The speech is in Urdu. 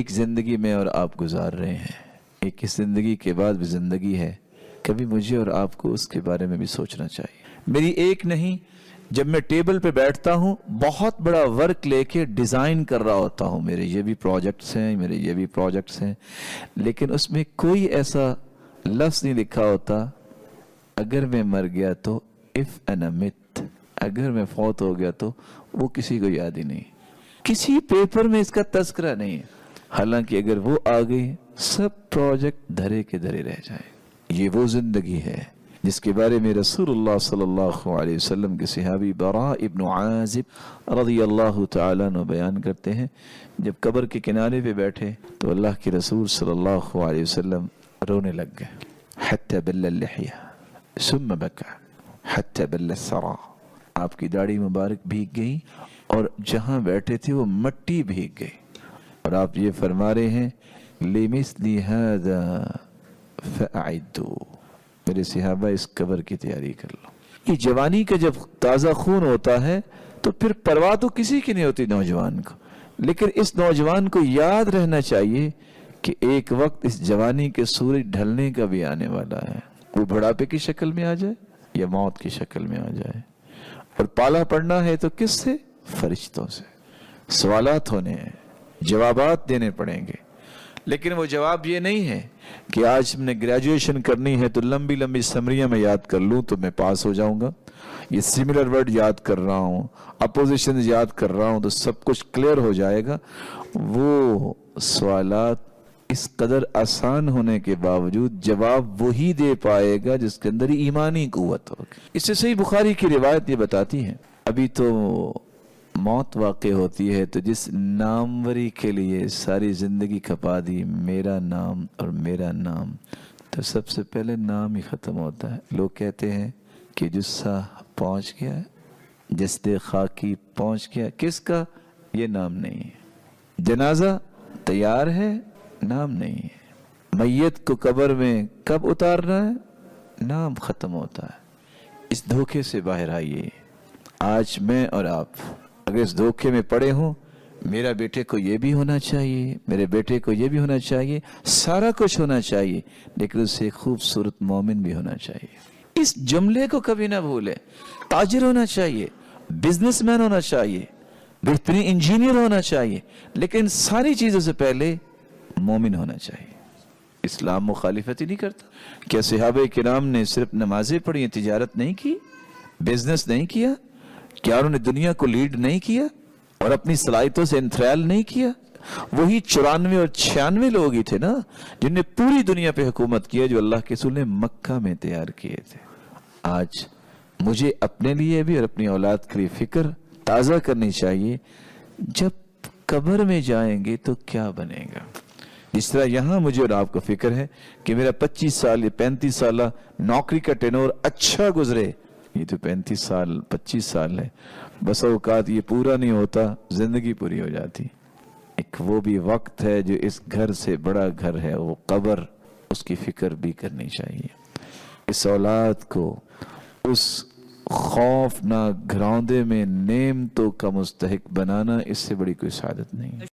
ایک زندگی میں اور آپ گزار رہے ہیں، ایک اس زندگی کے بعد بھی زندگی ہے، کبھی مجھے اور آپ کو اس کے بارے میں بھی سوچنا چاہیے۔ میری ایک نہیں، جب میں ٹیبل پہ بیٹھتا ہوں بہت بڑا ورک لے کے ڈیزائن کر رہا ہوتا ہوں، میرے یہ بھی پروجیکٹس ہیں، میرے یہ بھی پروجیکٹس ہیں، لیکن اس میں کوئی ایسا لفظ نہیں لکھا ہوتا اگر میں مر گیا تو اف انا مت، اگر میں فوت ہو گیا تو وہ کسی کو یاد ہی نہیں، کسی پیپر میں اس کا تذکرہ نہیں ہے۔ حالانکہ اگر وہ آ گئی سب پروجیکٹ دھرے کے دھرے رہ جائیں۔ یہ وہ زندگی ہے جس کے بارے میں رسول اللہ صلی اللہ علیہ وسلم کے صحابی براء ابن عازب رضی اللہ تعالیٰ عنہ بیان کرتے ہیں، جب قبر کے کنارے پہ بیٹھے تو اللہ کے رسول صلی اللہ علیہ وسلم رونے لگ گئے، حتی بل اللحیہ ثم بکا حتی بل الثرى، آپ کی داڑھی مبارک بھیگ گئی اور جہاں بیٹھے تھے وہ مٹی بھیگ گئی، اور آپ یہ فرما رہے ہیں لِمِثْلِ هَذَا فَأَعِدُّوا، میرے صحابہ اس قبر کی تیاری کر لو۔ یہ جوانی کا جب تازہ خون ہوتا ہے تو پھر پرواہ تو کسی کی نہیں ہوتی نوجوان کو، لیکن اس نوجوان کو یاد رہنا چاہیے کہ ایک وقت اس جوانی کے سورج ڈھلنے کا بھی آنے والا ہے، وہ بڑھاپے کی شکل میں آ جائے یا موت کی شکل میں آ جائے، اور پالا پڑنا ہے تو کس سے؟ فرشتوں سے۔ سوالات ہونے ہیں، جوابات دینے پڑیں گے، لیکن وہ جواب یہ نہیں ہے کہ آج ہم نے گریجویشن کرنی ہے تو لمبی لمبی سمریاں میں یاد کر لوں تو میں پاس ہو جاؤں گا، یہ سملر ورڈ یاد کر رہا ہوں، اپوزیشن یاد کر رہا ہوں تو سب کچھ کلیئر ہو جائے گا۔ وہ سوالات اس قدر آسان ہونے کے باوجود جواب وہی دے پائے گا جس کے اندر ایمانی قوت ہوگی۔ اس سے صحیح بخاری کی روایت یہ بتاتی ہے، ابھی تو موت واقع ہوتی ہے تو جس ناموری کے لیے ساری زندگی کھپا دی، میرا نام اور میرا نام، تو سب سے پہلے نام ہی ختم ہوتا ہے۔ لوگ کہتے ہیں کہ جثہ پہنچ گیا، جسد خاکی پہنچ گیا، کس کا؟ یہ نام نہیں ہے۔ جنازہ تیار ہے، نام نہیں ہے۔ میت کو قبر میں کب اتارنا ہے؟ نام ختم ہوتا ہے۔ اس دھوکے سے باہر آئیے۔ آج میں اور آپ اگر اس دھوکے میں پڑے ہوں، میرا بیٹے کو یہ بھی ہونا چاہیے، میرے بیٹے کو یہ بھی ہونا چاہیے، سارا کچھ ہونا چاہیے، لیکن اس سے ایک خوبصورت مومن بھی ہونا چاہیے۔ اس جملے کو کبھی نہ بھولے۔ تاجر ہونا چاہیے، بزنس مین ہونا چاہیے، بہترین انجینئر ہونا چاہیے، لیکن ساری چیزوں سے پہلے مومن ہونا چاہیے۔ اسلام مخالفت ہی نہیں کرتا۔ کیا صحابہ کرام نے صرف نمازیں پڑھی، تجارت نہیں کی، بزنس نہیں کیا؟ کیا انہوں نے دنیا کو لیڈ نہیں کیا اور اپنی صلاحیتوں سے انتھریال نہیں کیا؟ وہی 94 اور 96 لوگ ہی تھے نا جن نے پوری دنیا پہ حکومت کی ہے، جو اللہ کے رسول نے مکہ میں تیار کیے تھے۔ آج مجھے اپنے لیے بھی اور اپنی اولاد کے لیے فکر تازہ کرنی چاہیے، جب قبر میں جائیں گے تو کیا بنے گا۔ جس طرح یہاں مجھے اور آپ کو فکر ہے کہ میرا 25 سال یا 35 سالہ نوکری کا ٹینور اچھا گزرے، یہ تو 35 سال 25 سال ہے، بس اوقات یہ پورا نہیں ہوتا، زندگی پوری ہو جاتی۔ ایک وہ بھی وقت ہے جو اس گھر سے بڑا گھر ہے، وہ قبر، اس کی فکر بھی کرنی چاہیے۔ اس اولاد کو اس خوفناک گھروندے میں نعمتوں کا مستحق بنانا، اس سے بڑی کوئی سعادت نہیں ہے۔